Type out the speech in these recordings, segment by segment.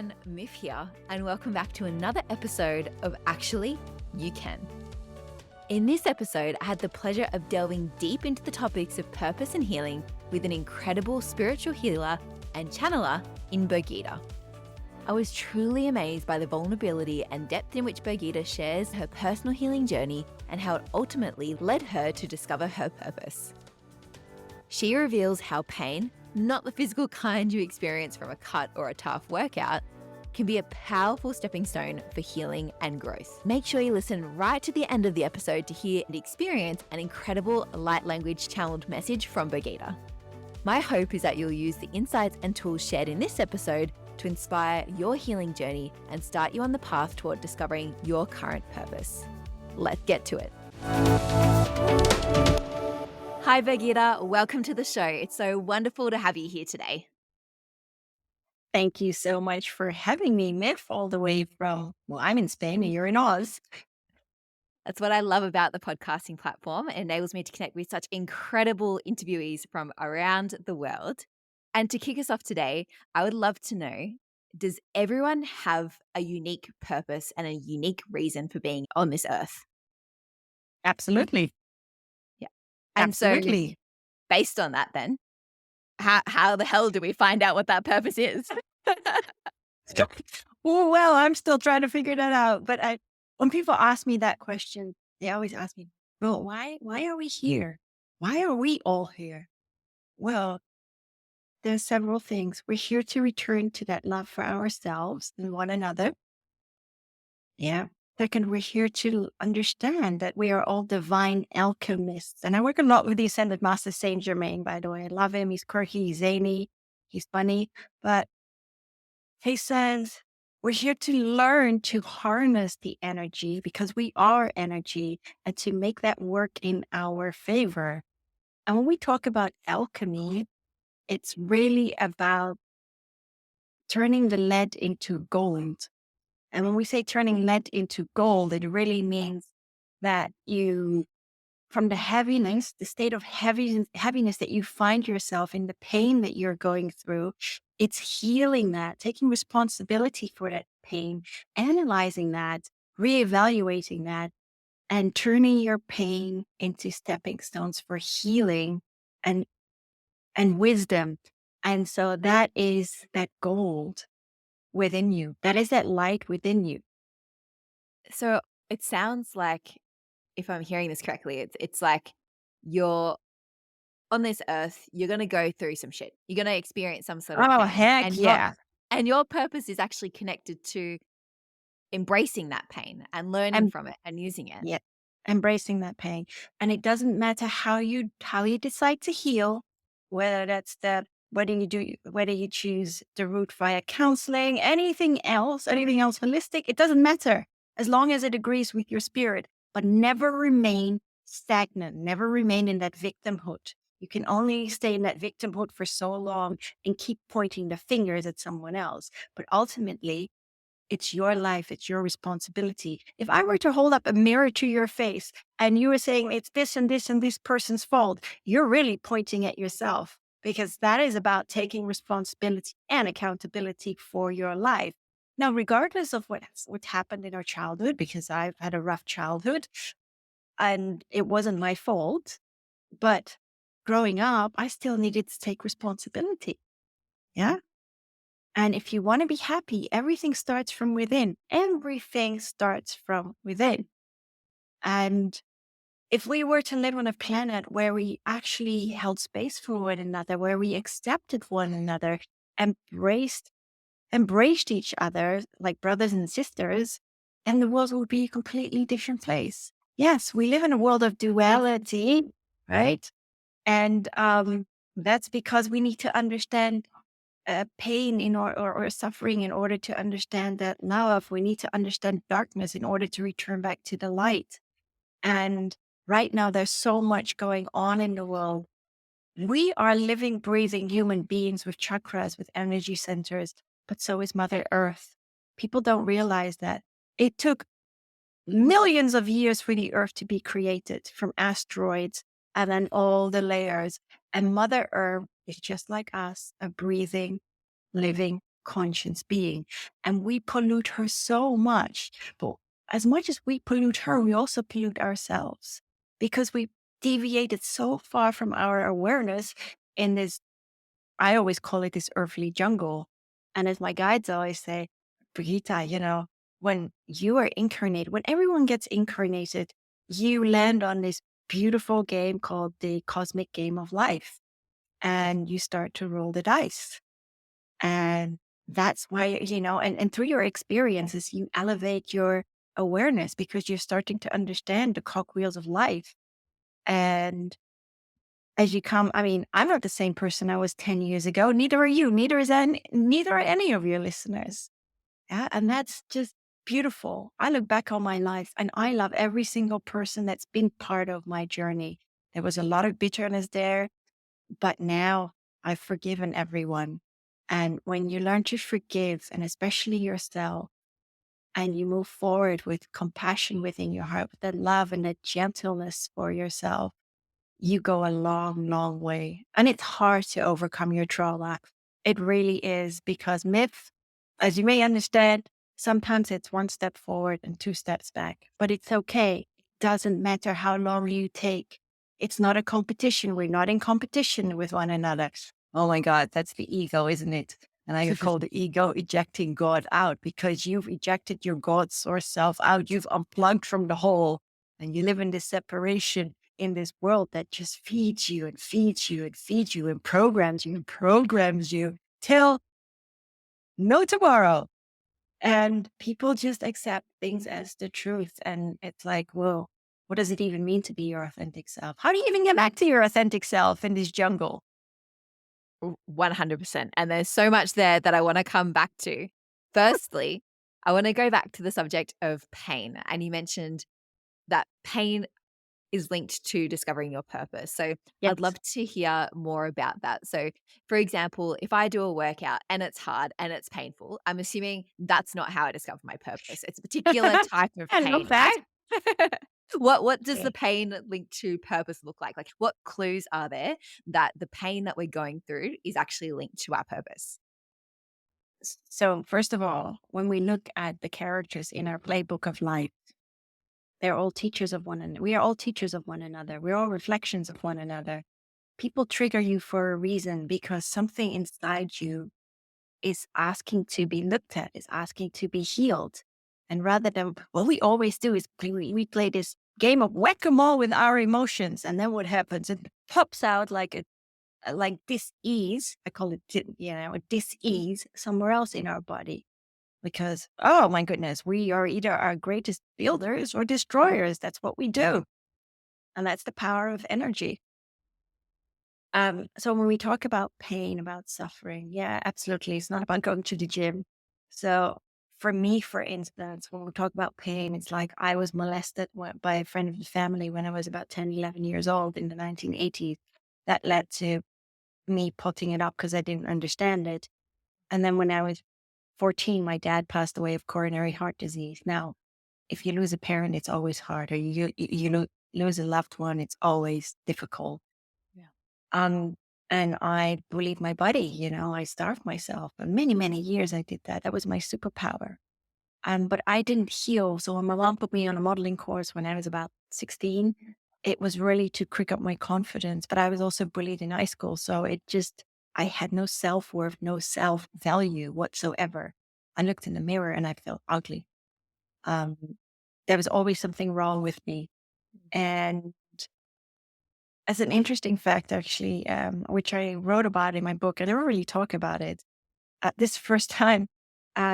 everyone, Miff here, and welcome back to another episode of Actually, You Can. In this episode, I had the pleasure of delving deep into the topics of purpose and healing with an incredible spiritual healer and channeler in Birgitta. I was truly amazed by the vulnerability and depth in which Birgitta shares her personal healing journey and how it ultimately led her to discover her purpose. She reveals how pain, not the physical kind you experience from a cut or a tough workout, can be a powerful stepping stone for healing and growth. Make sure you listen right to the end of the episode to hear and experience an incredible light language channeled message from Birgitta. My hope is that you'll use the insights and tools shared in this episode to inspire your healing journey and start you on the path toward discovering your current purpose. Let's get to it. Hi, Birgitta. Welcome to the show. It's so wonderful to have you here today. Thank you so much for having me, Miff, all the way from, I'm in Spain and you're in Oz. That's what I love about the podcasting platform. It enables me to connect with such incredible interviewees from around the world. And to kick us off today, I would love to know, does everyone have a unique purpose and a unique reason for being on this earth? Absolutely. Yeah. And Absolutely. so based on that then, how the hell do we find out what that purpose is? Well, I'm still trying to figure that out. But when people ask me that question, they always ask me, well, why are we here? Why are we all here? Well, there's several things. We're here to return to that love for ourselves and one another. Yeah. Second, we're here to understand that we are all divine alchemists. And I work a lot with the Ascended Master Saint Germain, by the way. I love him. He's quirky, he's zany, he's funny. But he says, we're here to learn to harness the energy because we are energy and to make that work in our favor. And when we talk about alchemy, it's really about turning the lead into gold. And when we say turning lead into gold, it really means that you, from the heaviness, the state of heaviness that you find yourself in, the pain that you're going through, it's healing that, taking responsibility for that pain, analyzing that, reevaluating that, and turning your pain into stepping stones for healing and wisdom. And so that is that gold within you. That is that light within you. So it sounds like, if I'm hearing this correctly, it's like you're on this earth, you're going to go through some shit. You're going to experience some sort of Oh, pain. heck And yeah. your purpose is actually connected to embracing that pain and learning And from it and using it. yeah, embracing that pain. And it doesn't matter how you decide to heal, whether you choose the route via counseling, anything else holistic, it doesn't matter as long as it agrees with your spirit, but never remain stagnant, never remain in that victimhood. You can only stay in that victimhood for so long and keep pointing the fingers at someone else. But ultimately, it's your life. It's your responsibility. If I were to hold up a mirror to your face and you were saying it's this and this and this person's fault, you're really pointing at yourself, because that is about taking responsibility and accountability for your life. Now, regardless of what happened in our childhood, because I've had a rough childhood and it wasn't my fault, but growing up, I still needed to take responsibility. Yeah. And if you want to be happy, everything starts from within. Everything starts from within. And if we were to live on a planet where we actually held space for one another, where we accepted one another, embraced each other like brothers and sisters, then the world would be a completely different place. Yes, we live in a world of duality, right? And that's because we need to understand pain or suffering in order to understand that love. We need to understand darkness in order to return back to the light. And right now, there's so much going on in the world. We are living, breathing human beings with chakras, with energy centers, but so is Mother Earth. People don't realize that it took millions of years for the Earth to be created from asteroids and then all the layers. And Mother Earth is just like us, a breathing, living conscious being. And we pollute her so much. But as much as we pollute her, we also pollute ourselves because we deviated so far from our awareness in this, I always call it this earthly jungle. And as my guides always say, Brigitta, when you are incarnated, when everyone gets incarnated, you land on this beautiful game called the cosmic game of life. And you start to roll the dice. And that's why, and through your experiences, you elevate your awareness because you're starting to understand the cogwheels of life. And as you come, I mean, I'm not the same person I was 10 years ago. Neither are you. Neither are any of your listeners. Yeah. And that's just beautiful. I look back on my life and I love every single person that's been part of my journey. There was a lot of bitterness there, but now I've forgiven everyone. And when you learn to forgive, and especially yourself, and you move forward with compassion within your heart, with that love and that gentleness for yourself, you go a long, long way. And it's hard to overcome your trauma. It really is because myth, as you may understand, sometimes it's one step forward and two steps back, but it's okay. Doesn't matter how long you take. It's not a competition. We're not in competition with one another. Oh my God, that's the ego, isn't it? And I call the ego ejecting God out because you've ejected your God source self out. You've unplugged from the whole and you live in this separation in this world that just feeds you and feeds you and feeds you and programs you till no tomorrow. And people just accept things as the truth. And it's like, whoa, what does it even mean to be your authentic self? How do you even get back to your authentic self in this jungle? 100%. And there's so much there that I want to come back to. Firstly, I want to go back to the subject of pain. And you mentioned that pain is linked to discovering your purpose. So Yes. I'd love to hear more about that. So, for example, if I do a workout and it's hard and it's painful, I'm assuming that's not how I discover my purpose. It's a particular type of I love pain, that. right? What does Okay. the pain linked to purpose look like? Like what clues are there that the pain that we're going through is actually linked to our purpose? So, first of all, when we look at the characters in our playbook of life, they're all teachers of one another. We are all teachers of one another. We're all reflections of one another. People trigger you for a reason because something inside you is asking to be looked at, is asking to be healed. And rather than what we always do is we play this game of whack-a-mole with our emotions. And then what happens? It pops out like like dis-ease. I call it, a dis-ease somewhere else in our body. Because, oh my goodness, we are either our greatest builders or destroyers. That's what we do. And that's the power of energy. So when we talk about pain, about suffering, yeah, absolutely. It's not about going to the gym. So for me, for instance, when we talk about pain, it's like I was molested by a friend of the family when I was about 10, 11 years old in the 1980s. That led to me putting it up because I didn't understand it. And then when I was 14, my dad passed away of coronary heart disease. Now, if you lose a parent, it's always hard. Or you lose a loved one, it's always difficult. Yeah. And I bullied my body, I starved myself. And many, many years I did that. That was my superpower. But I didn't heal. So when my mom put me on a modeling course when I was about 16, it was really to crick up my confidence. But I was also bullied in high school. So I had no self-worth, no self-value whatsoever. I looked in the mirror and I felt ugly. Um, there was always something wrong with me. And as an interesting fact, actually, which I wrote about in my book, I never really talk about it. This first time,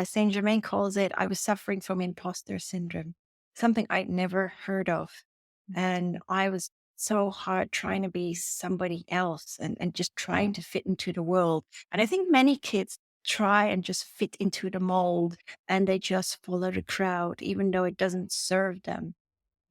Saint Germain calls it, I was suffering from imposter syndrome, something I'd never heard of. And I was so hard trying to be somebody else and just trying to fit into the world. And I think many kids try and just fit into the mold and they just follow the crowd, even though it doesn't serve them.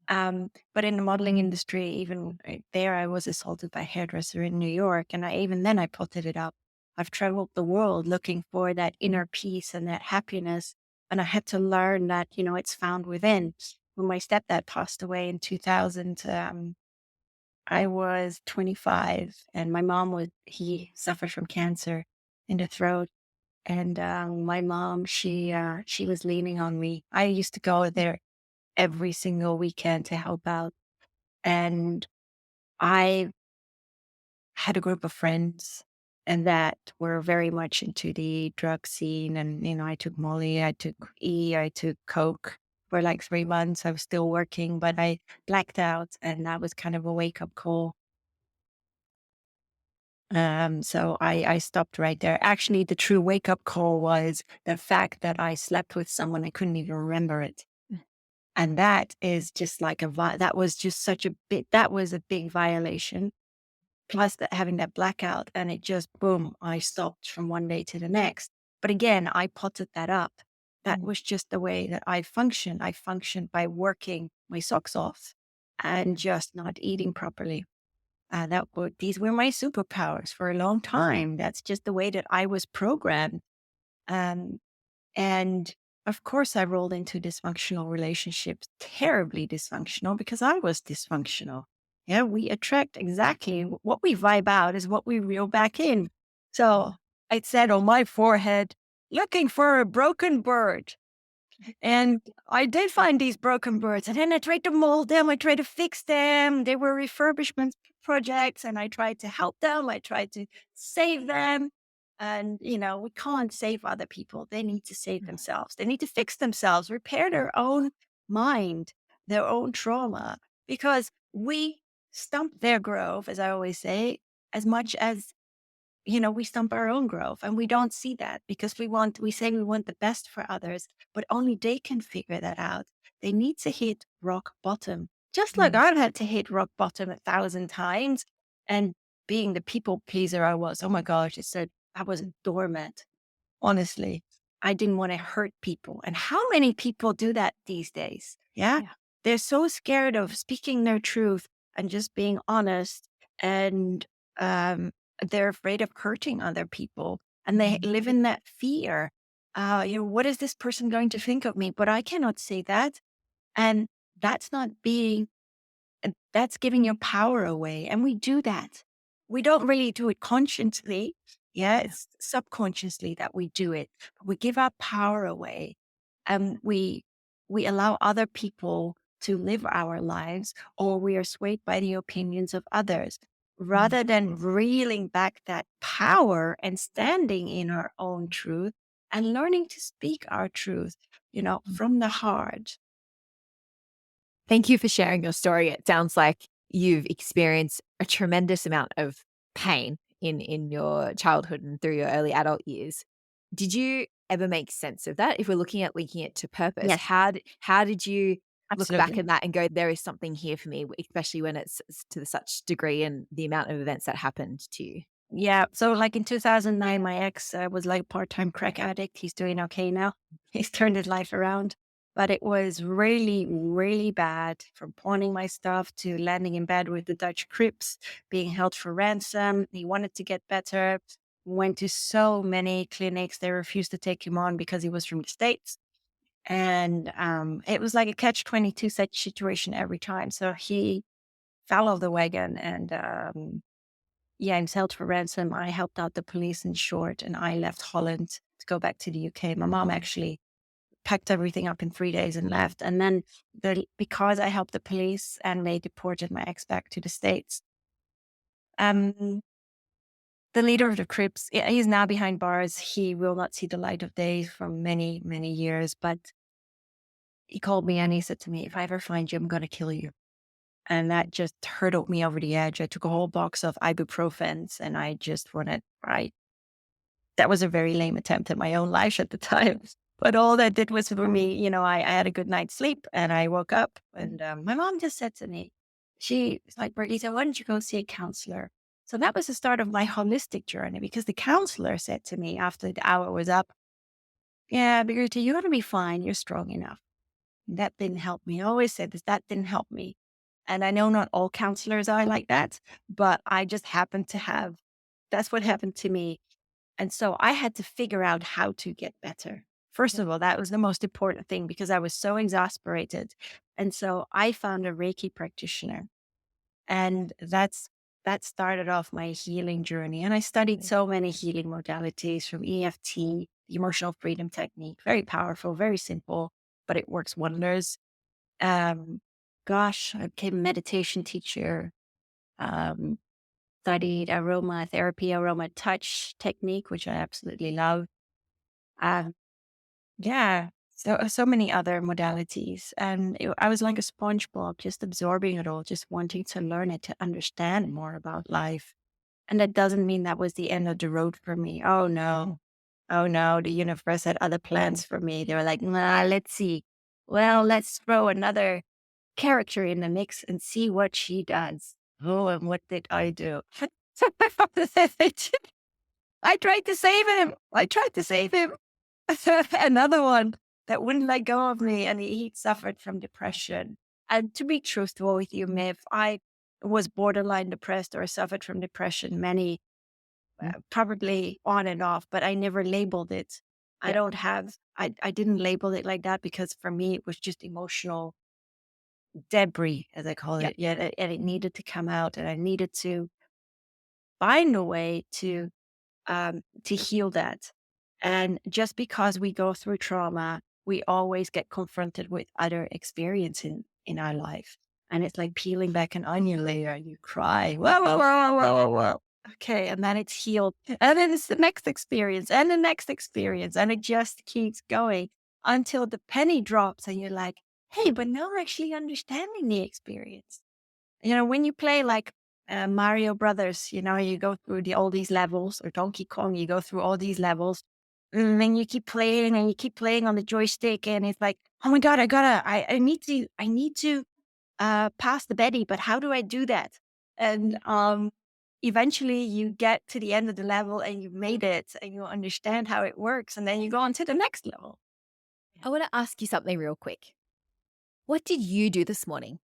But in the modeling industry, even there, I was assaulted by a hairdresser in New York. And even then I potted it up. I've traveled the world looking for that inner peace and that happiness. And I had to learn that, it's found within. When my stepdad passed away in 2000, I was 25 and my mom he suffered from cancer in the throat. And my mom, she was leaning on me. I used to go there every single weekend to help out. And I had a group of friends and that were very much into the drug scene. And, I took Molly, I took I took Coke for like 3 months. I was still working, but I blacked out. And that was kind of a wake up call. So I stopped right there. Actually, the true wake up call was the fact that I slept with someone I couldn't even remember it. And that is just like that was just such a that was a big violation. Plus that having that blackout and it just boom, I stopped from one day to the next. But again, I potted that up. That was just the way that I function. I functioned by working my socks off and just not eating properly. These were my superpowers for a long time. That's just the way that I was programmed. Um, and of course, I rolled into dysfunctional relationships, terribly dysfunctional because I was dysfunctional. Yeah, we attract exactly what we vibe out is what we reel back in. So it said on my forehead, looking for a broken bird. And I did find these broken birds, and then I tried to mold them. I tried to fix them. They were refurbishment projects, and I tried to help them. I tried to save them. And, we can't save other people. They need to save themselves. They need to fix themselves, repair their own mind, their own trauma, because we stump their growth, as I always say, as much as we stump our own growth, and we don't see that because we say we want the best for others, but only they can figure that out. They need to hit rock bottom, just like I've had to hit rock bottom 1,000 times. And being the people pleaser I was, oh my gosh, I was a doormat. Honestly, I didn't want to hurt people. And how many people do that these days? Yeah. Yeah. They're so scared of speaking their truth and just being honest. And um, they're afraid of hurting other people. And they live in that fear. What is this person going to think of me? But I cannot say that. And that's not being and that's giving your power away. And we do that. We don't really do it consciously. Yeah, it's subconsciously that we do it. We give our power away and we allow other people to live our lives, or we are swayed by the opinions of others rather than reeling back that power and standing in our own truth and learning to speak our truth, from the heart. Thank you for sharing your story. It sounds like you've experienced a tremendous amount of pain in your childhood and through your early adult years. Did you ever make sense of that? If we're looking at linking it to purpose, Yes, how did you look back absolutely. at that and go, there is something here for me, especially when it's to such degree and the amount of events that happened to you? Yeah. So, like in 2009, my ex was like a part-time crack addict. He's doing okay now. He's turned his life around. But it was really, really bad, from pawning my stuff to landing in bed with the Dutch Crips, being held for ransom. He wanted to get better, went to so many clinics. They refused to take him on because he was from the States. And it was like a catch-22 such situation every time. So he fell off the wagon and yeah, and held for ransom. I helped out the police in short, and I left Holland to go back to the UK. My mom actually packed everything up in 3 days and left. And then because I helped the police and they deported my ex back to the States, um, the leader of the Crips, yeah, he's now behind bars. He will not see the light of day for many, many years. But he called me and he said to me, if I ever find you, I'm going to kill you. And that just hurtled me over the edge. I took a whole box of ibuprofens and I just wanted, that was a very lame attempt at my own life at the time. But all that did was for me, I had a good night's sleep and I woke up and my mom just said to me, she was like, Birgitta, why don't you go see a counselor? So that was the start of my holistic journey because the counselor said to me after the hour was up, yeah, Birgitta, you're going to be fine. You're strong enough. And that didn't help me. I always said this, that didn't help me. And I know not all counselors are like that, but I just happened to have, that's what happened to me. And so I had to figure out how to get better. First of all, that was the most important thing because I was so exasperated. And so I found a Reiki practitioner. And that started off my healing journey. And I studied so many healing modalities from EFT the emotional freedom technique. Very powerful, very simple, but it works wonders. Um, Gosh, I became a meditation teacher. Um, Studied aromatherapy, aroma touch technique, which I absolutely love. Um, yeah, so many other modalities, and I was like a SpongeBob, just absorbing it all, just wanting to learn it, to understand more about life. And that doesn't mean that was the end of the road for me. Oh no, oh no, the universe had other plans for me. They were like, nah, let's see. Well, let's throw another character in the mix and see what she does. Oh, and what did I do? I tried to save him. I tried to save him. Another one that wouldn't let go of me, and he suffered from depression. And to be truthful with you, Miv, I was borderline depressed or suffered from depression many, probably on and off, but I never labeled it. Yeah. I didn't label it like that because for me, it was just emotional debris, as I call Yeah. it. Yeah, and it needed to come out, and I needed to find a way to heal that. And just because we go through trauma, we always get confronted with other experiences in our life. And it's like peeling back an onion layer and you cry. Whoa, whoa, whoa, whoa, whoa, whoa. Okay. And then it's healed. And then it's the next experience and the next experience. And it just keeps going until the penny drops and you're like, hey, but now I'm actually understanding the experience. When you play like Mario Brothers, you go through all these levels, or Donkey Kong, you go through all these levels, and then you keep playing and you keep playing on the joystick, and it's like, oh my god, I need to pass the Betty, but how do I do that? And eventually, you get to the end of the level, and you've made it, and you understand how it works, and then you go on to the next level. I want to ask you something real quick. What did you do this morning?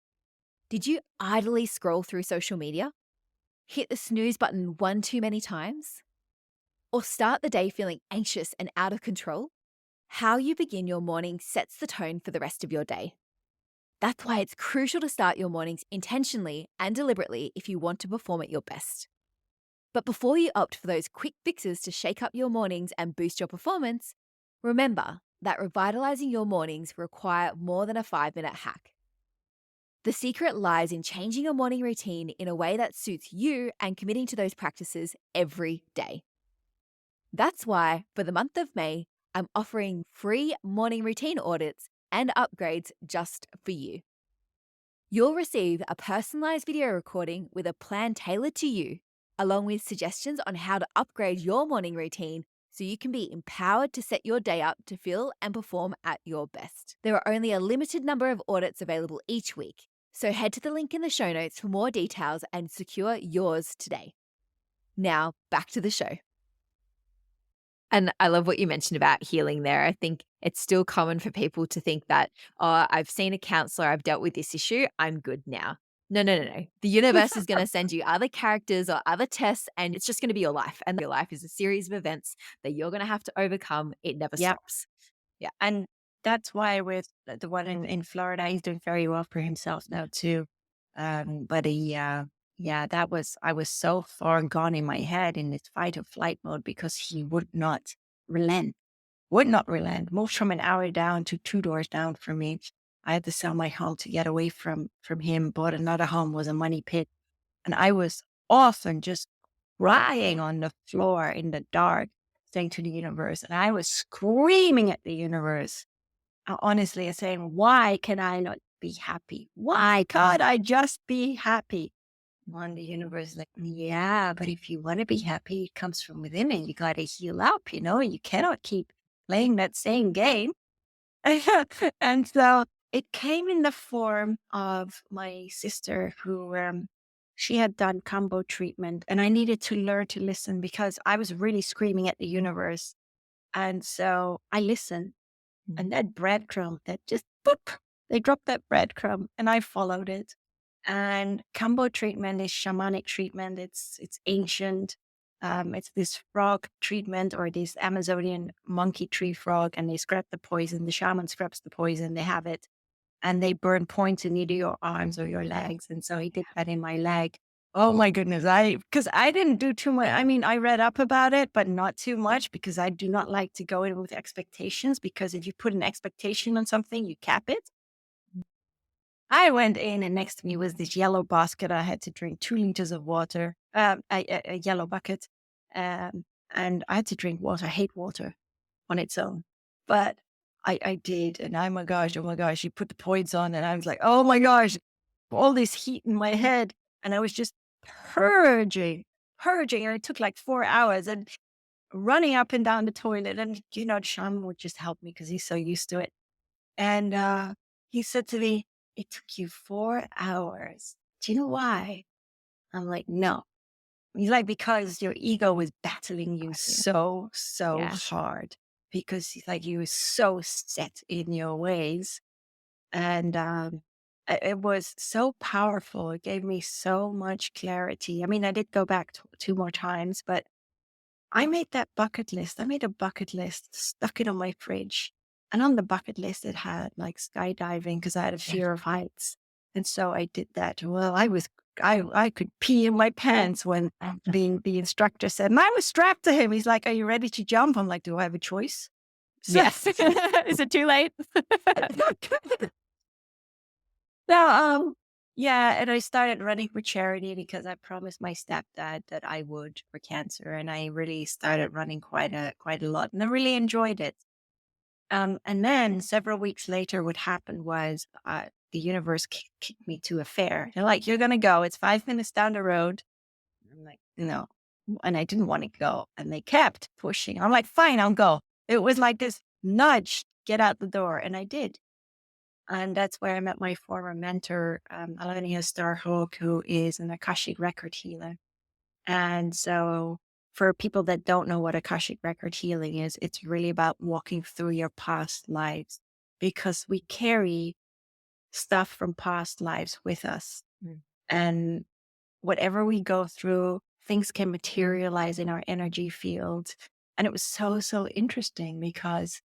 Did you idly scroll through social media? Hit the snooze button one too many times? Or start the day feeling anxious and out of control? How you begin your morning sets the tone for the rest of your day. That's why it's crucial to start your mornings intentionally and deliberately if you want to perform at your best. But before you opt for those quick fixes to shake up your mornings and boost your performance, remember that revitalizing your mornings require more than a 5-minute hack. The secret lies in changing your morning routine in a way that suits you and committing to those practices every day. That's why, for the month of May, I'm offering free morning routine audits and upgrades just for you. You'll receive a personalized video recording with a plan tailored to you, along with suggestions on how to upgrade your morning routine so you can be empowered to set your day up to feel and perform at your best. There are only a limited number of audits available each week, so head to the link in the show notes for more details and secure yours today. Now, back to the show. And I love what you mentioned about healing there. I think it's still common for people to think that, oh, I've seen a counselor, I've dealt with this issue, I'm good now. No, no, no, no. The universe is going to send you other characters or other tests, and it's just going to be your life. And your life is a series of events that you're going to have to overcome. It never Yep. stops. Yeah. And that's why with the one in Florida, he's doing very well for himself now too. But yeah, I was so far gone in my head in this fight or flight mode because he relent, would not relent, moved from an hour down to 2 doors down from me. I had to sell my home to get away from him, bought another home, was a money pit. And I was often just crying on the floor in the dark, saying to the universe, and I was screaming at the universe, honestly, saying, why can I not be happy? Why can't I just be happy? And the universe is like, yeah, but if you want to be happy, it comes from within and you got to heal up, you cannot keep playing that same game. And so it came in the form of my sister who she had done combo treatment, and I needed to learn to listen because I was really screaming at the universe. And so I listened, and that breadcrumb that just boop, they dropped that breadcrumb and I followed it. And combo treatment is shamanic treatment. It's ancient. It's this frog treatment or this Amazonian monkey tree frog, and they scrap the poison. The shaman scraps the poison. They have it, and they burn points in either your arms or your legs. And so he did that in my leg, Oh my goodness. Because I didn't do too much. I mean, I read up about it, but not too much because I do not like to go in with expectations because if you put an expectation on something, you cap it. I went in and next to me was this yellow basket. I had to drink 2 liters of water, a yellow bucket. And I had to drink water. I hate water on its own, but I did. And oh my gosh, you put the points on and I was like, oh my gosh, all this heat in my head. And I was just purging, purging. And it took like 4 hours and running up and down the toilet. And, Sean would just help me because he's so used to it. And he said to me, it took you 4 hours. Do you know why? I'm like, no. He's like, because your ego was battling you so Yeah. hard. Because he's like, you were so set in your ways. And it was so powerful. It gave me so much clarity. I mean, I did go back 2 more times, but I made that bucket list. I made a bucket list, stuck it on my fridge. And on the bucket list, it had like skydiving because I had a Yeah. fear of heights. And so I did that. Well, I could pee in my pants when the instructor said, and I was strapped to him. He's like, are you ready to jump? I'm like, do I have a choice? So, Yes. Is it too late? so, yeah, and I started running for charity because I promised my stepdad that I would for cancer, and I really started running quite a lot, and I really enjoyed it. And then several weeks later, what happened was the universe kicked me to a fair. They're like, "You're gonna go. It's 5 minutes down the road." I'm like, "No," and I didn't want to go, and they kept pushing. I'm like, "Fine, I'll go." It was like this nudge, get out the door, and I did. And that's where I met my former mentor, Alania Starhawk, who is an Akashic record healer. And so, for people that don't know what Akashic record healing is, it's really about walking through your past lives because we carry stuff from past lives with us. Mm. And whatever we go through, things can materialize in our energy field. And it was so interesting because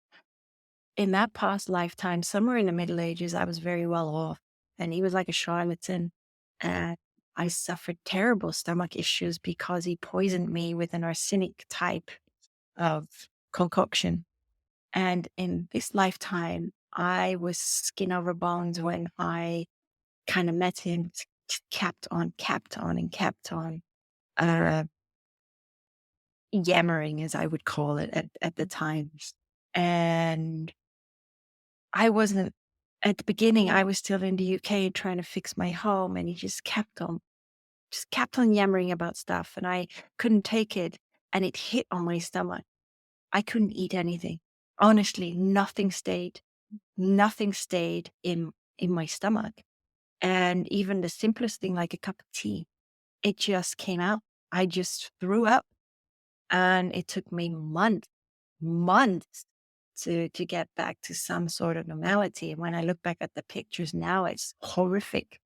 in that past lifetime, somewhere in the Middle Ages, I was very well off. And he was like a charlatan. And I suffered terrible stomach issues because he poisoned me with an arsenic type of concoction. And in this lifetime, I was skin over bones when I kind of met him, kept on, and kept on, uh, yammering, as I would call it at the time. And I wasn't at the beginning, I was still in the UK trying to fix my home, and he just kept on yammering about stuff, and I couldn't take it, and it hit on my stomach. I couldn't eat anything. Honestly, nothing stayed in my stomach. And even the simplest thing like a cup of tea, it just came out. I just threw up, and it took me months to get back to some sort of normality. And when I look back at the pictures now, it's horrific.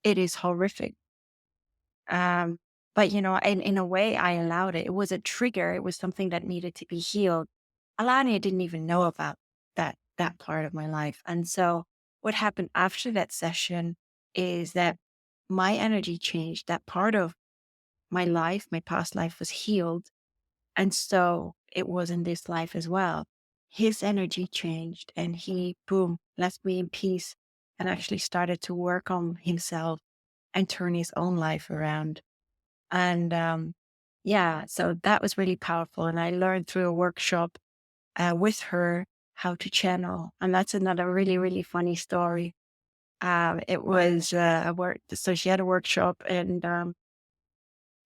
It is horrific. Um, but in a way, I allowed it. It was a trigger. It was something that needed to be healed. Alania didn't even know about that part of my life. And so what happened after that session is that my energy changed. That part of my life, my past life was healed. And so it was in this life as well. His energy changed and he, boom, left me in peace and actually started to work on himself and turn his own life around. And yeah, so that was really powerful. And I learned through a workshop with her how to channel. And that's another really funny story. It was a work, so she had a workshop and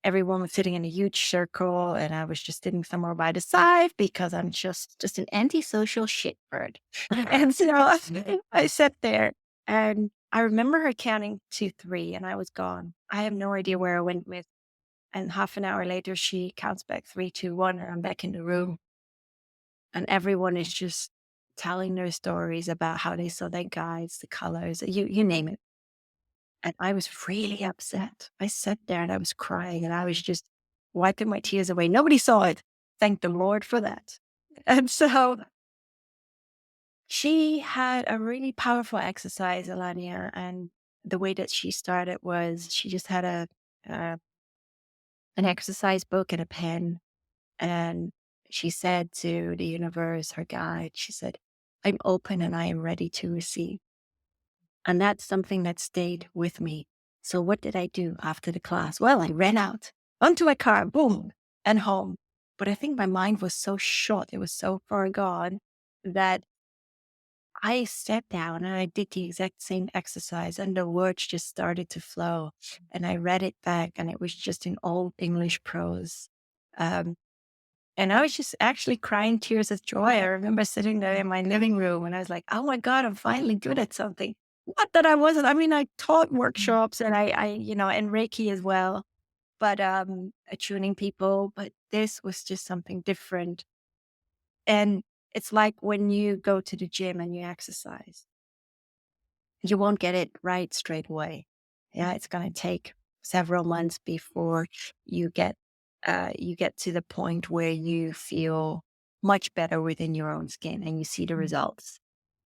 everyone was sitting in a huge circle, and I was just sitting somewhere by the side because I'm just an antisocial shitbird. And so I sat there, and I remember her counting to 3, and I was gone. I have no idea where I went with. And half an hour later, she counts back 3, 2, 1, and I'm back in the room, and everyone is just telling their stories about how they saw their guides, the colors, you name it. And I was really upset. I sat there and I was crying and I was just wiping my tears away. Nobody saw it. Thank the Lord for that. And so she had a really powerful exercise, Alania. And the way that she started was she just had a uh, an exercise book and a pen. And she said to the universe, her guide, she said, I'm open and I am ready to receive. And that's something that stayed with me. So what did I do after the class? Well, I ran out onto my car, boom, and home. But I think my mind was so short, it was so far gone that I sat down and I did the exact same exercise and the words just started to flow. And I read it back and it was just in old English prose. Um, and I was just actually crying tears of joy. I remember sitting there in my living room and I was like, oh my God, I'm finally good at something. Not that I wasn't. I mean, I taught workshops and and Reiki as well, but tuning people. But this was just something different. And it's like when you go to the gym and you exercise, you won't get it right straight away. Yeah, it's going to take several months before you get you get to the point where you feel much better within your own skin and you see the results.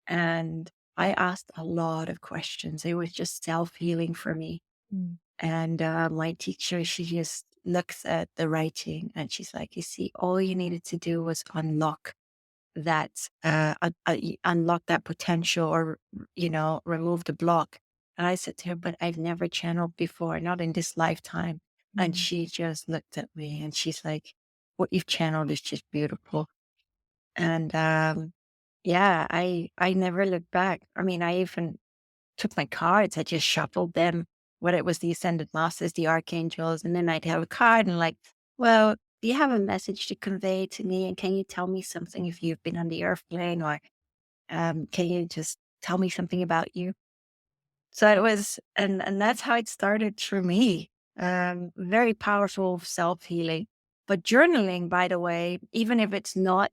And I asked a lot of questions. It was just self healing for me. Mm. And my teacher, she just looks at the writing and she's like, "You see, all you needed to do was unlock that unlock that potential or remove the block." And I said to her, but I've never channeled before, not in this lifetime. And Mm. she just looked at me and she's like, what you've channeled is just beautiful. And yeah, I never looked back. I mean, I even took my cards, I just shuffled them, whether it was the ascended masters, the archangels, and then I'd have a card and like, well, do you have a message to convey to me? And can you tell me something if you've been on the earth plane, or can you just tell me something about you? So it was, and that's how it started for me. Very powerful self healing. But journaling, by the way, even if it's not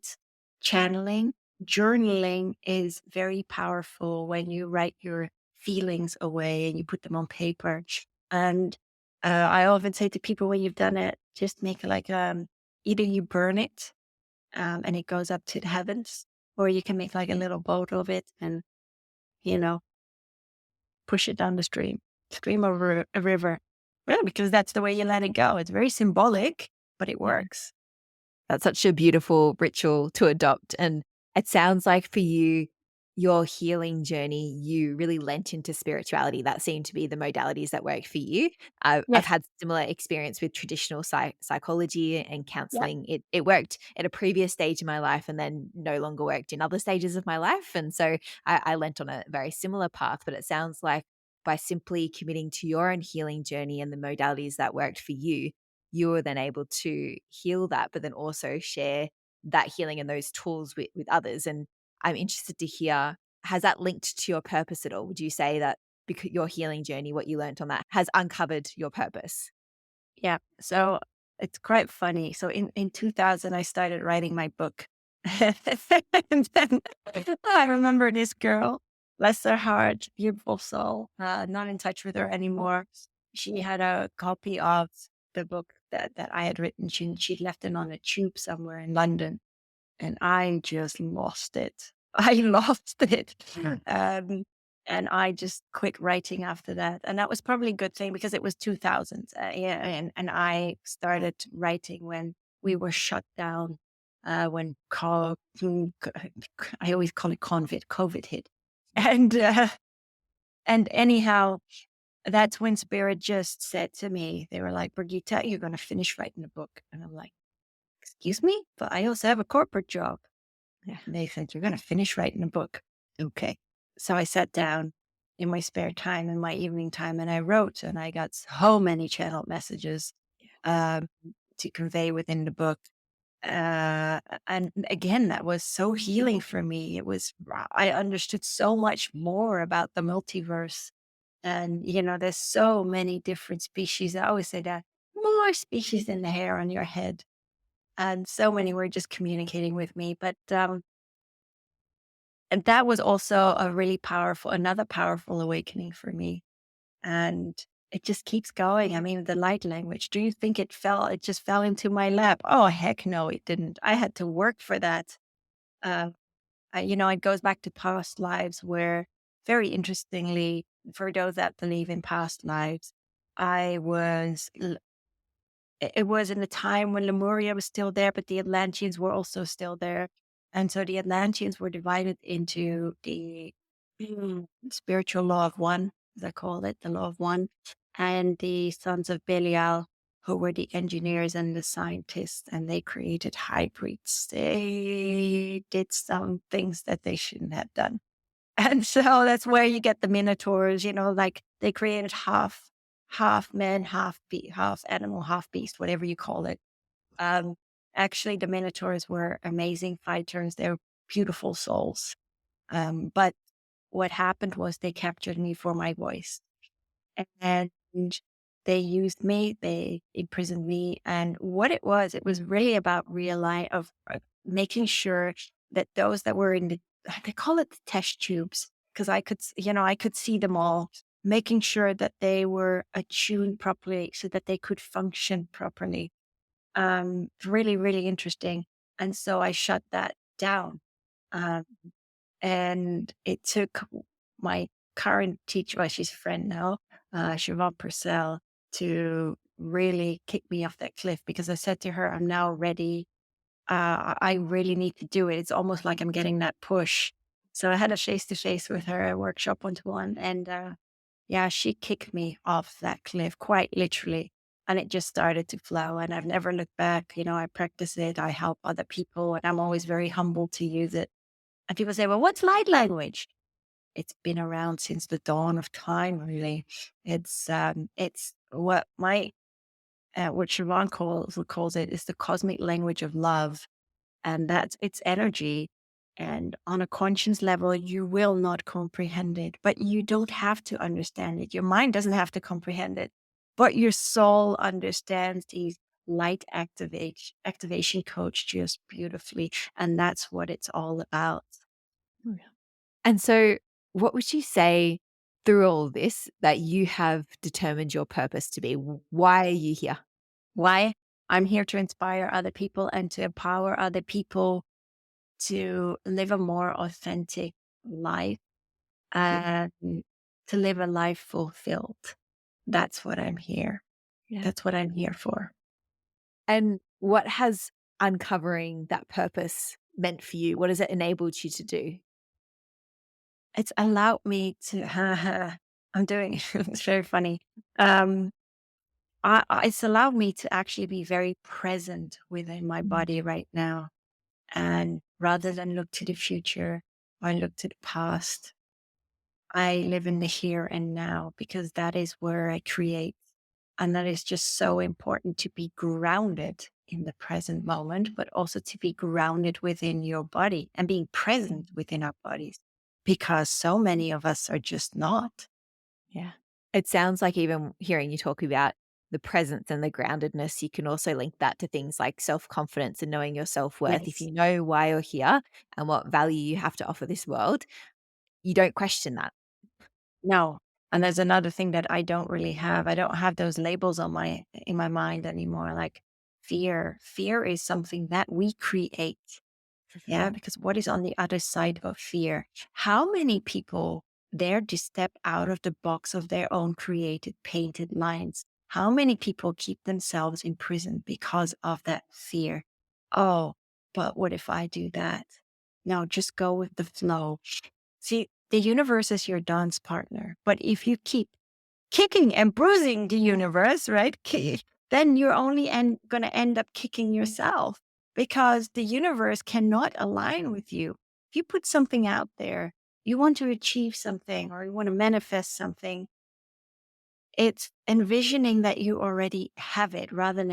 channeling, journaling is very powerful when you write your feelings away and you put them on paper. And I often say to people, when you've done it, just make like either you burn it and it goes up to the heavens, or you can make like a little boat of it and you know push it down the stream over a river. Yeah, because that's the way you let it go. It's very symbolic, but it Yeah. works. That's such a beautiful ritual to adopt. And it sounds like for you, your healing journey, you really lent into spirituality. That seemed to be the modalities that work for you. I've Yes. had similar experience with traditional psychology and Yeah. counseling. It worked at a previous stage in my life and then no longer worked in other stages of my life. And so I lent on a very similar path. But it sounds like by simply committing to your own healing journey and the modalities that worked for you, you were then able to heal that, but then also share that healing and those tools with others. And I'm interested to hear, has that linked to your purpose at all? Would you say that because your healing journey, what you learned on that has uncovered your purpose? Yeah. So it's quite funny. So in 2000, I started writing my book. And then I remember this girl, bless her heart, beautiful soul, not in touch with her anymore. She had a copy of the book that I had written. She'd left it on a tube somewhere in London. And I just lost it. I lost it. Mm. Um, and I just quit writing after that. And that was probably a good thing because it was 2000. Yeah, and I started writing when we were shut down, when I always call it COVID hit. And, and anyhow, that's when Spirit just said to me, they were like, Birgitta, you're going to finish writing a book. And I'm like, excuse me, but I also have a corporate job. Yeah. And they said, you're going to finish writing a book. Okay. So I sat down in my spare time, in my evening time, and I wrote, and I got so many channeled messages um, to convey within the book. And again, that was so healing for me. I understood so much more about the multiverse. And, there's so many different species. I always say that more species than the hair on your head. And so many were just communicating with me. But and that was also another powerful awakening for me. And it just keeps going. I mean, the light language, do you think it just fell into my lap? Oh, heck no, it didn't. I had to work for that. Uh, it goes back to past lives where, very interestingly, for those that believe in past lives, I was it was in a time when Lemuria was still there, but the Atlanteans were also still there. And so the Atlanteans were divided into the spiritual law of one, as I call it, the law of one, and the sons of Belial, who were the engineers and the scientists, and they created hybrids. They did some things that they shouldn't have done. And so that's where you get the minotaurs, like they created half man, half animal, half beast, whatever you call it. Um, Actually, the minotaurs were amazing fighters. They're beautiful souls. But what happened was they captured me for my voice, and they used me. They imprisoned me, and what it was really about making sure that those that were in they call it the test tubes, because I could see them all, making sure that they were attuned properly so that they could function properly. Really, really interesting. And so I shut that down. Um, and it took my current teacher, well, she's a friend now, Siobhan Purcell, to really kick me off that cliff, because I said to her, I'm now ready. I really need to do it. It's almost like I'm getting that push. So I had a face to face with her, a workshop 1-to-1. And yeah, she kicked me off that cliff quite literally. And it just started to flow. And I've never looked back. I practice it, I help other people, and I'm always very humble to use it. And people say, well, what's light language? It's been around since the dawn of time, really. It's what Siobhan calls it is the cosmic language of love, and that's its energy. And on a conscious level, you will not comprehend it, but you don't have to understand it. Your mind doesn't have to comprehend it, but your soul understands these activation codes just beautifully. And that's what it's all about. Oh, yeah. And so, what would you say through all this that you have determined your purpose to be? Why are you here? Why? I'm here to inspire other people and to empower other people to live a more authentic life and to live a life fulfilled. That's what I'm here. Yeah. That's what I'm here for. And what has uncovering that purpose meant for you? What has it enabled you to do? It's allowed me to, I'm doing, it's very funny. Um, it's allowed me to actually be very present within my Mm. body right now. And rather than look to the future, I look to the past. I live in the here and now, because that is where I create. And that is just so important, to be grounded in the present moment, but also to be grounded within your body and being present within our bodies, because so many of us are just not. Yeah. It sounds like, even hearing you talk about the presence and the groundedness, you can also link that to things like self-confidence and knowing your self-worth. If Yes. you know why you're here and what value you have to offer this world, you don't question that. No. And there's another thing that I don't really have. I don't have those labels in my mind anymore. Like fear. Fear is something that we create. For Yeah, sure. because what is on the other side of fear? How many people dare to step out of the box of their own created, painted lines? How many people keep themselves in prison because of that fear? Oh, but what if I do that? No, just go with the flow. See, the universe is your dance partner. But if you keep kicking and bruising the universe, right? Then you're only going to end up kicking yourself, because the universe cannot align with you. If you put something out there, you want to achieve something or you want to manifest something, it's envisioning that you already have it, rather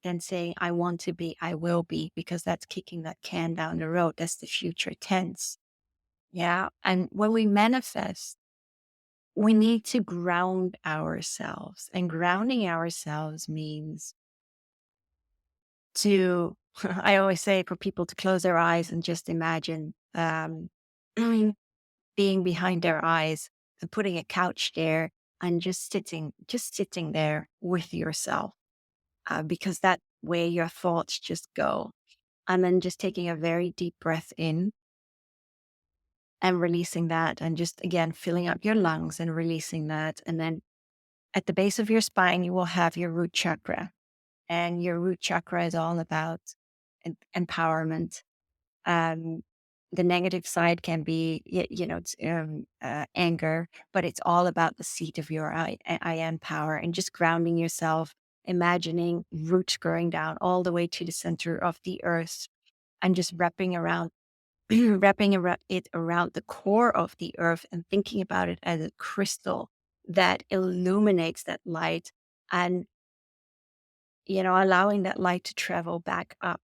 than saying, I want to be, I will be, because that's kicking that can down the road. That's the future tense. Yeah. And when we manifest, we need to ground ourselves. And grounding ourselves means to, I always say for people to close their eyes and just imagine being behind their eyes and putting a couch there and just sitting there with yourself, because that way your thoughts just go. And then just taking a very deep breath in and releasing that, and just again filling up your lungs and releasing that, and then At the base of your spine, you will have your root chakra. And your root chakra is all about empowerment. Um, the negative side can be, it's anger, but it's all about the seat of your I am power and just grounding yourself, imagining roots growing down all the way to the center of the earth and just wrapping around, it around the core of the earth and thinking about it as a crystal that illuminates that light and, allowing that light to travel back up.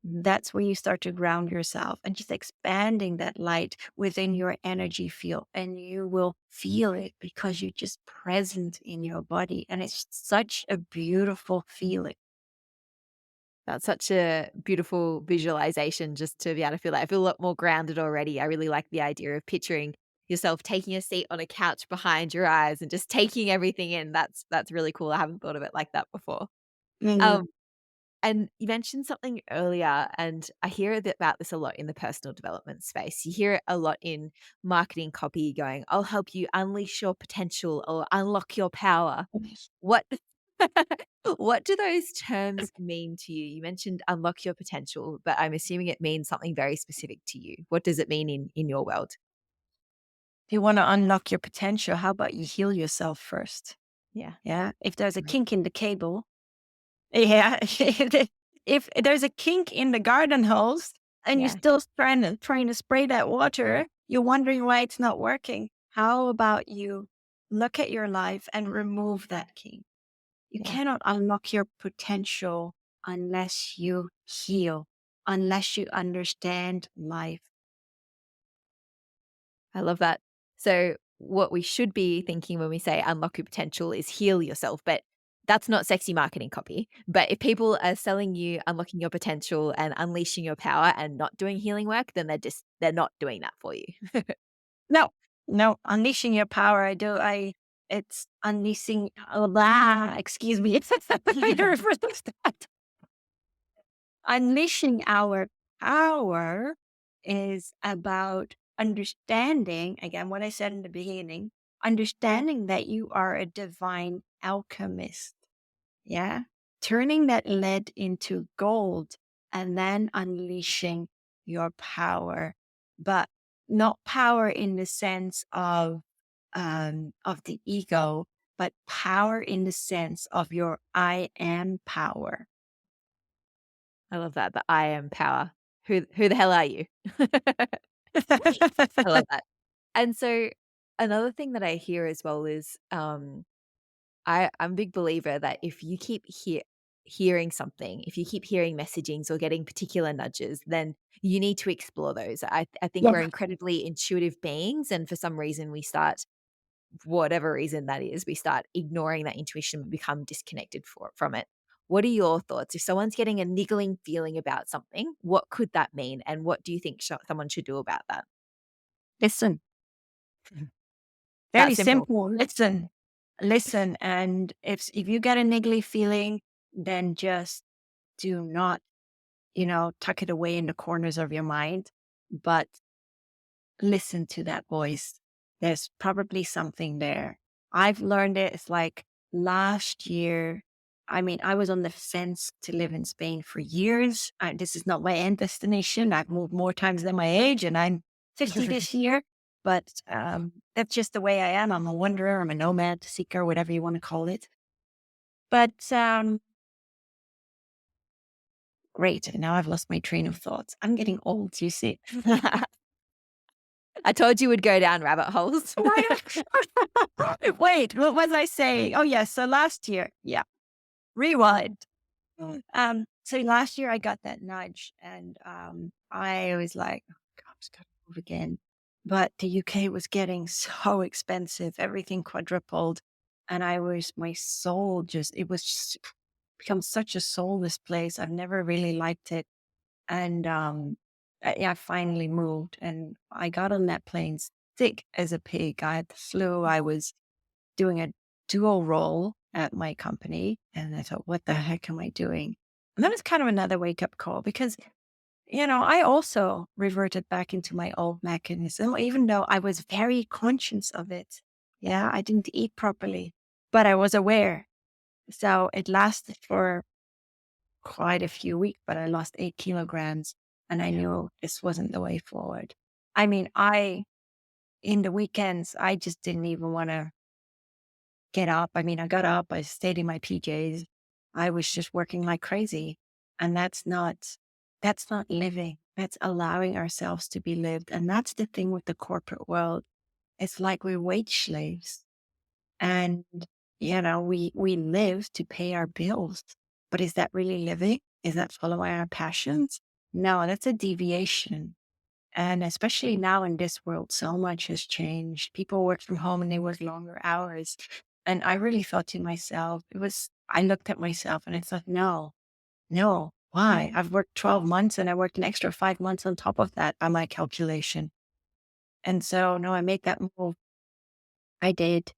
That's where you start to ground yourself and just expanding that light within your energy field. And you will feel it because you're just present in your body. And it's such a beautiful feeling. That's such a beautiful visualization just to be able to feel that. I feel a lot more grounded already. I really like the idea of picturing yourself taking a seat on a couch behind your eyes and just taking everything in. That's really cool. I haven't thought of it like that before. Mhm. Um, and you mentioned something earlier, and I hear a bit about this a lot in the personal development space. You hear it a lot in marketing copy going, I'll help you unleash your potential or unlock your power. What what do those terms mean to you? You mentioned unlock your potential, but I'm assuming it means something very specific to you. What does it mean in your world? If you want to unlock your potential, how about you heal yourself first? Yeah. Yeah. If there's a Right. kink in the cable, yeah. If there's a kink in the garden hose and you're Yeah. still trying to spray that water, you're wondering why it's not working. How about you look at your life and remove that kink? You Yeah. cannot unlock your potential unless you heal, unless you understand life. I love that. So what we should be thinking when we say unlock your potential is heal yourself, but that's not sexy marketing copy. But if people are selling you unlocking your potential and unleashing your power and not doing healing work, then they're not doing that for you. No, no, unleashing your power. It's unleashing, oh, excuse me. I refer to that. Unleashing our power is about understanding, again, what I said in the beginning, understanding that you are a divine alchemist. Yeah. Turning that lead into gold and then unleashing your power, but not power in the sense of the ego, but power in the sense of your I am power. I love that. The I am power. Who the hell are you? I love that. And so another thing that I hear as well is I'm a big believer that if you keep hearing something, if you keep hearing messagings or getting particular nudges, then you need to explore those. I think we're Yeah. incredibly intuitive beings, and for some reason we start, whatever reason that is, we start ignoring that intuition and become disconnected from it. What are your thoughts? If someone's getting a niggling feeling about something, what could that mean, and what do you think someone should do about that? Listen, That very simple. simple. Listen. And if you get a niggly feeling, then just do not, tuck it away in the corners of your mind, but listen to that voice. There's probably something there. I've learned it. It's like last year. I mean, I was on the fence to live in Spain for years. This is not my end destination. I've moved more times than my age, and I'm 50 this year. But that's just the way I am. I'm a wanderer. I'm a nomad seeker, whatever you want to call it. But great. And now I've lost my train of thoughts. I'm getting old, you see. I told you would go down rabbit holes. Why? Wait, what was I saying? Oh, yes. So last year, yeah, rewind. So last year I got that nudge, and I was like, oh, God, I was gonna move again. But the UK was getting so expensive, everything quadrupled, and my soul it was just become such a soulless place. I've never really liked it, and yeah, I finally moved, and I got on that plane sick as a pig. I had the flu. I was doing a dual role at my company. And I thought, what the heck am I doing? And that was kind of another wake up call because, I also reverted back into my old mechanism, even though I was very conscious of it. Yeah, I didn't eat properly. but I was aware. So it lasted for quite a few weeks, but I lost 8 kilograms and I Yeah. knew this wasn't the way forward. I mean, in the weekends, I just didn't even want to get up. I mean, I got up, I stayed in my PJs. I was just working like crazy. And that's not living. That's allowing ourselves to be lived. And that's the thing with the corporate world. It's like we're wage slaves. And, we live to pay our bills. But is that really living? Is that following our passions? No, that's a deviation. And especially now in this world, so much has changed. People work from home and they work longer hours. And I really thought to myself, I looked at myself and it's like, no, no, why? I've worked 12 months and I worked an extra 5 months on top of that by my calculation. And so, no, I made that move. I did.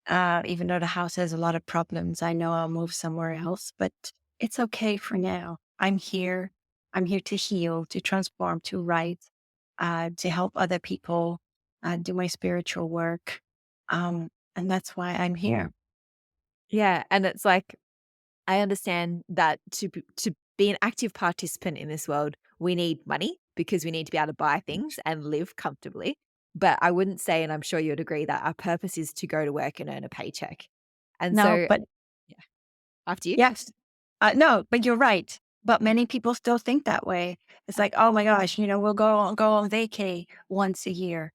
Even though the house has a lot of problems, I know I'll move somewhere else, but it's okay for now. I'm here. I'm here to heal, to transform, to write, to help other people, do my spiritual work. And that's why I'm here. Yeah, and it's like I understand that to be an active participant in this world, we need money because we need to be able to buy things and live comfortably. But I wouldn't say, and I'm sure you'd agree, that our purpose is to go to work and earn a paycheck. And No, so, but yeah, after you. yes. No, but you're right. But many people still think that way. It's like, oh my gosh, we'll go on vacay once a year.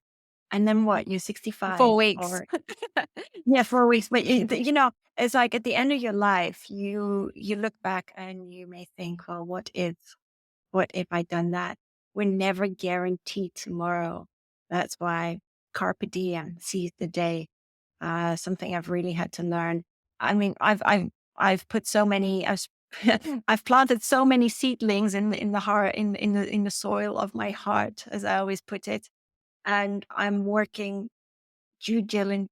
And then what? You're 65 4 weeks. or yeah, 4 weeks. But it's like at the end of your life, you look back and you may think, well, what if I done that? We're never guaranteed tomorrow. That's why carpe diem, seize the day. Something I've really had to learn. I mean, I've put so many, I've planted so many seedlings in the heart, in the soil of my heart, as I always put it. And I'm working due diligence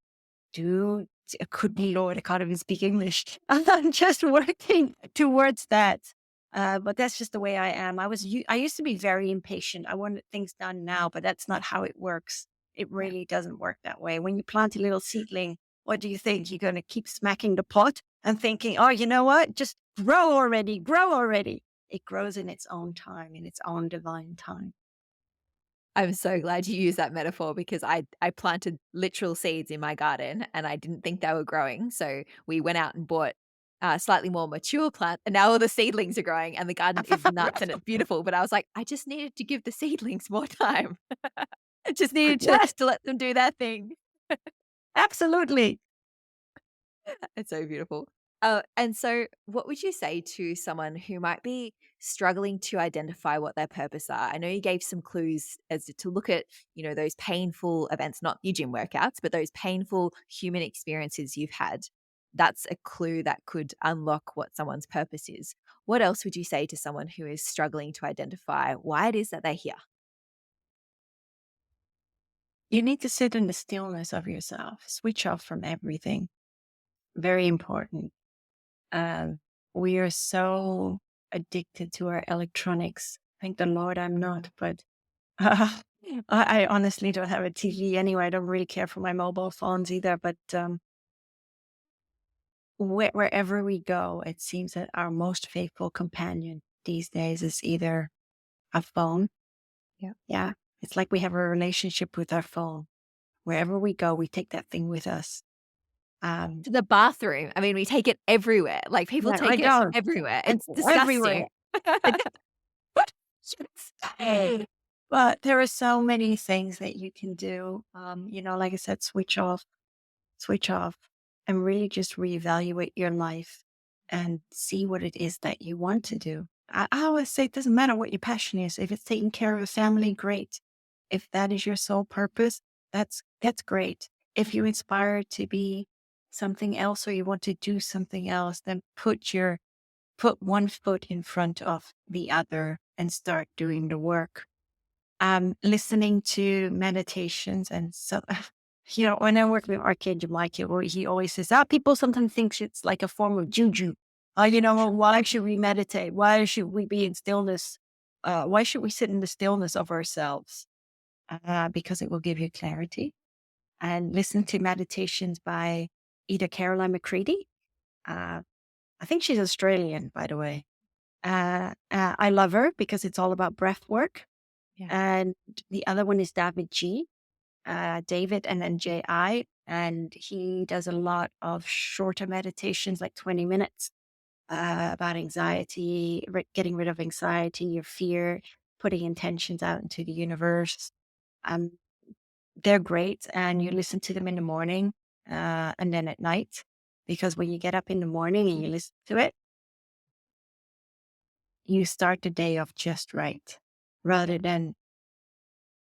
do could be Lord, I can't even speak English. I'm just working towards that. But that's just the way I am. I used to be very impatient. I wanted things done now, but that's not how it works. It Yeah. really doesn't work that way. When you plant a little seedling, what do you think? You're going to keep smacking the pot and thinking, oh, you know what? Just grow already, grow already. It grows in its own time, in its own divine time. I'm so glad you used that metaphor because I planted literal seeds in my garden and I didn't think they were growing. So we went out and bought slightly more mature plant, and now all the seedlings are growing and the garden is nuts and it's beautiful. But I was like, I just needed to give the seedlings more time. I just needed to Yes, to let them do their thing. absolutely. It's so beautiful. And so, what would you say to someone who might be struggling to identify what their purpose are? I know you gave some clues as to look at, those painful events, not your gym workouts, but those painful human experiences you've had. That's a clue that could unlock what someone's purpose is. What else would you say to someone who is struggling to identify why it is that they're here? You need to sit in the stillness of yourself, switch off from everything. Very important. Um, we are so addicted to our electronics. Thank the Lord I'm not, but I honestly don't have a TV anyway. I don't really care for my mobile phones either. But wherever we go, it seems that our most faithful companion these days is either a phone. Yeah. Yeah. It's like we have a relationship with our phone. Wherever we go, we take that thing with us. Um, To the bathroom. I mean, we take it everywhere. Like people yeah, I take it don't. everywhere. It's It's disgusting. everywhere. What should say? But there are so many things that you can do. Like I said, switch off, and really just reevaluate your life and see what it is that you want to do. I always say it doesn't matter what your passion is. If it's taking care of a family, great. If that is your sole purpose, that's great. If you inspire to be something else or you want to do something else, then put one foot in front of the other and start doing the work. Listening to meditations and so, when I work with Arcade Michael, he always says, people sometimes think it's like a form of juju. Well, why should we meditate? Why should we be in stillness? Why should we sit in the stillness of ourselves? Because it will give you clarity. And listen to meditations by either Caroline McCready. Uh, I think she's Australian, by the way. I love her because it's all about breath work. Yeah. And the other one is David G. David and then J.I. And he does a lot of shorter meditations, like 20 minutes, about anxiety, getting rid of anxiety or fear, putting intentions out into the universe. Um, they're great. And you listen to them in the morning and then at night, because when you get up in the morning and you listen to it, you start the day off just right rather than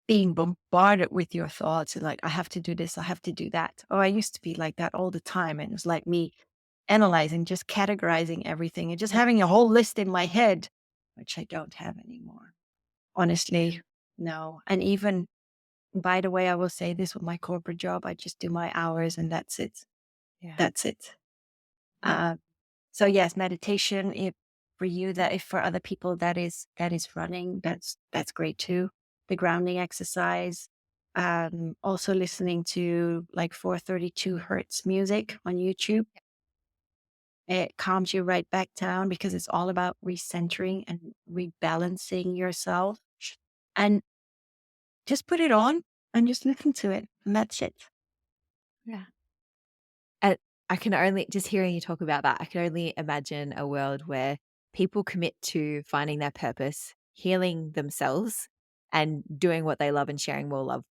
being bombarded with your thoughts and like, I have to do this, I have to do that. Oh, I used to be like that all the time. And it was like me analyzing, just categorizing everything and just having a whole list in my head, which I don't have anymore. Honestly, no. And even, by the way, I will say this with my corporate job, I just do my hours and that's it. Yeah. That's it. Uh, so yes, meditation, if for you, that if for other people that is running, that's great too. The grounding exercise. Also listening to like 432 hertz music on YouTube. It calms you right back down because it's all about recentering and rebalancing yourself. And just put it on and just listen to it. And that's it. Yeah. And I can only, just hearing you talk about that, I can only imagine a world where people commit to finding their purpose, healing themselves, and doing what they love and sharing more love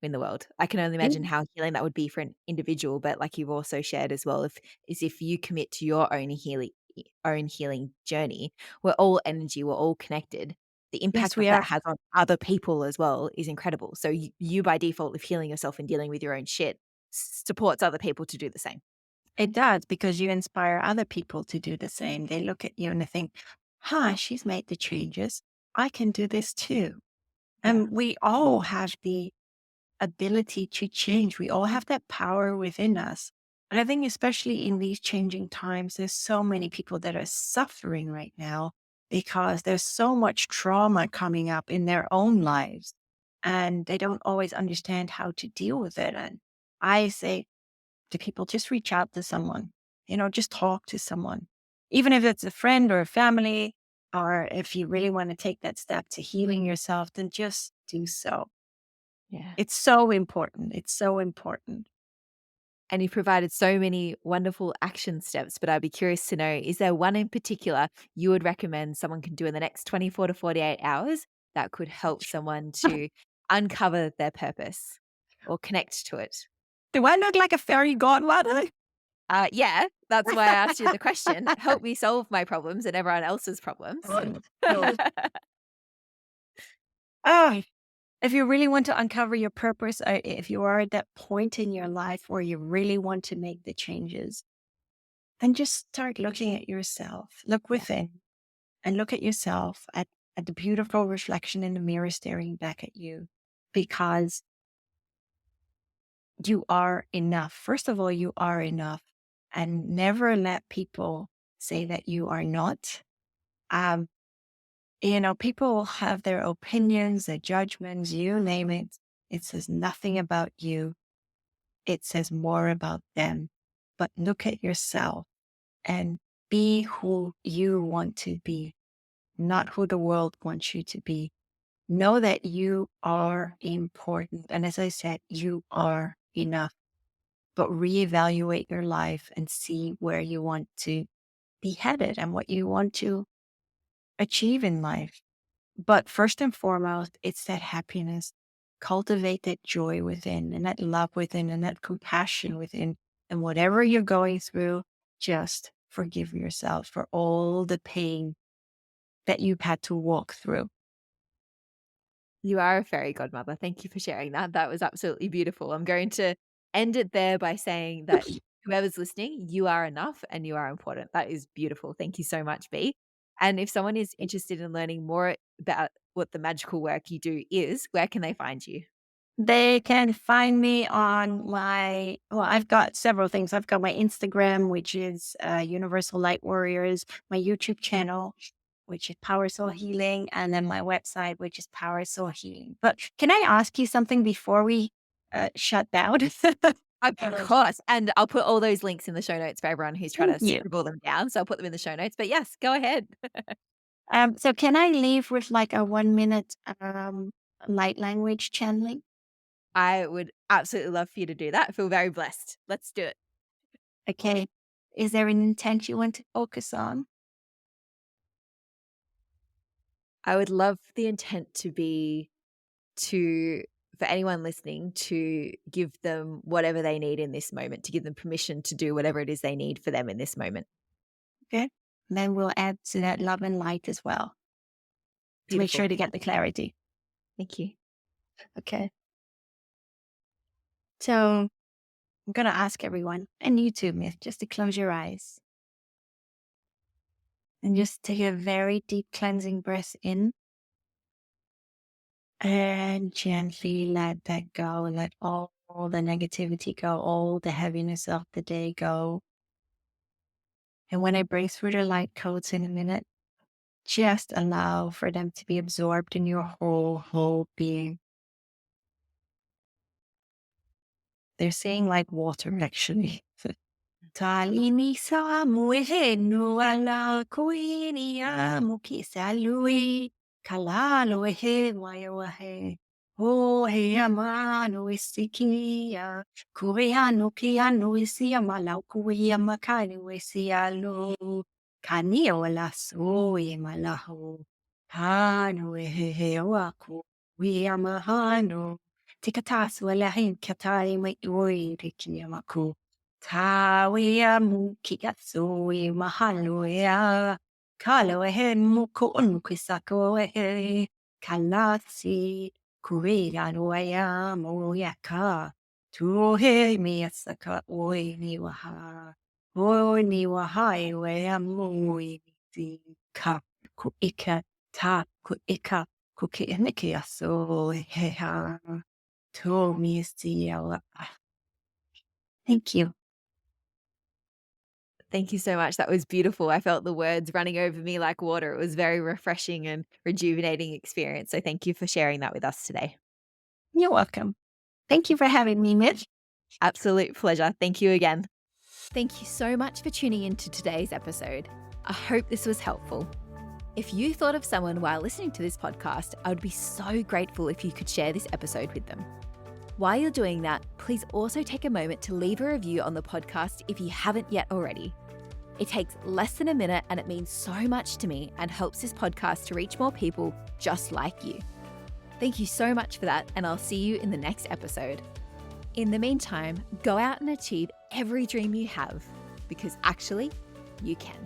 in the world. I can only Yeah. imagine how healing that would be for an individual, but like you've also shared as well, if you commit to your own healing journey, we're all energy, we're all connected. The Yes, impact we that are. that has on other people as well is incredible. So you by default of healing yourself and dealing with your own shit supports other people to do the same. It does because you inspire other people to do the same. They look at you and they think, huh, she's made the changes. I can do this too. Yeah. And we all have the ability to change. We all have that power within us. And I think, especially in these changing times, there's so many people that are suffering right now because there's so much trauma coming up in their own lives and they don't always understand how to deal with it. And I say to people, just reach out to someone, just talk to someone, even if it's a friend or a family, or if you really want to take that step to healing yourself, then just do so. Yeah. It's so important. It's so important. And you've provided so many wonderful action steps, but I'd be curious to know, is there one in particular you would recommend someone can do in the next 24 to 48 hours that could help someone to uncover their purpose or connect to it? Do I look like a fairy godmother? Yeah, that's why I asked you the question. Help me solve my problems and everyone else's problems. No. Oh, if you really want to uncover your purpose, if you are at that point in your life where you really want to make the changes, then just start looking at yourself. Look Yeah. within and look at yourself at the beautiful reflection in the mirror staring back at you because you are enough. First of all, you are enough and never let people say that you are not. Um, people have their opinions, their judgments, you name it. It says nothing about you. It says more about them. But look at yourself and be who you want to be, not who the world wants you to be. Know that you are important. And as I said, you are enough. But reevaluate your life and see where you want to be headed and what you want to achieve in life. But first and foremost, it's that happiness. Cultivate that joy within and that love within and that compassion within. And whatever you're going through, just forgive yourself for all the pain that you've had to walk through. You are a fairy godmother. Thank you for sharing that. That was absolutely beautiful. I'm going to end it there by saying that whoever's listening, you are enough and you are important. That is beautiful. Thank you so much, B. And if someone is interested in learning more about what the magical work you do is, where can they find you? They can find me on I've got several things. I've got my Instagram, which is Universal Light Warriors, my YouTube channel, which is Power Soul Healing, and then my website, which is Power Soul Healing. But can I ask you something before we shut down? Of course. And I'll put all those links in the show notes for everyone who's trying Thank to you. scribble them down. So I'll put them in the show notes. But yes, go ahead. So can I leave with like a 1 minute light language channeling? I would absolutely love for you to do that. I feel very blessed. Let's do it. Okay. Is there an intent you want to focus on? I would love the intent to be to for anyone listening to give them whatever they need in this moment, to give them permission to do whatever it is they need for them in this moment. Okay. Then we'll add to that love and light as well to make Beautiful. sure to get the clarity. Thank you. Okay. So I'm going to ask everyone, and you too, Myth, just to close your eyes and just take a very deep cleansing breath in and gently let that go. Let all the negativity go, all the heaviness of the day go. And when I break through the light codes in a minute, just allow for them to be absorbed in your whole being. They're saying like water, actually. Talini samu ehenu ala kuini amu kisalui kalalo ehe wayawahe. O he amano isikia kuriano kiano isia malau kuia makani isialo kanio la soi malahu hano ehe waku we amahano tikatasu alahin katari mai oi rikiamaku. Tawia mukiatsu i mahaluia. Kalo ehe muko unkisako ehe. Kalasi kuria noya moyaka. Tuhe miasaka oi niwaha. Oi niwahai wea mui di ka kuika ta kuika kuki enikiaso heha. To mi siya. Thank you. Thank you so much. That was beautiful. I felt the words running over me like water. It was very refreshing and rejuvenating experience. So thank you for sharing that with us today. You're welcome. Thank you for having me, Mitch. Absolute pleasure. Thank you again. Thank you so much for tuning in to today's episode. I hope this was helpful. If you thought of someone while listening to this podcast, I would be so grateful if you could share this episode with them. While you're doing that, please also take a moment to leave a review on the podcast if you haven't yet already. It takes less than a minute and it means so much to me and helps this podcast to reach more people just like you. Thank you so much for that, and I'll see you in the next episode. In the meantime, go out and achieve every dream you have, because actually, you can.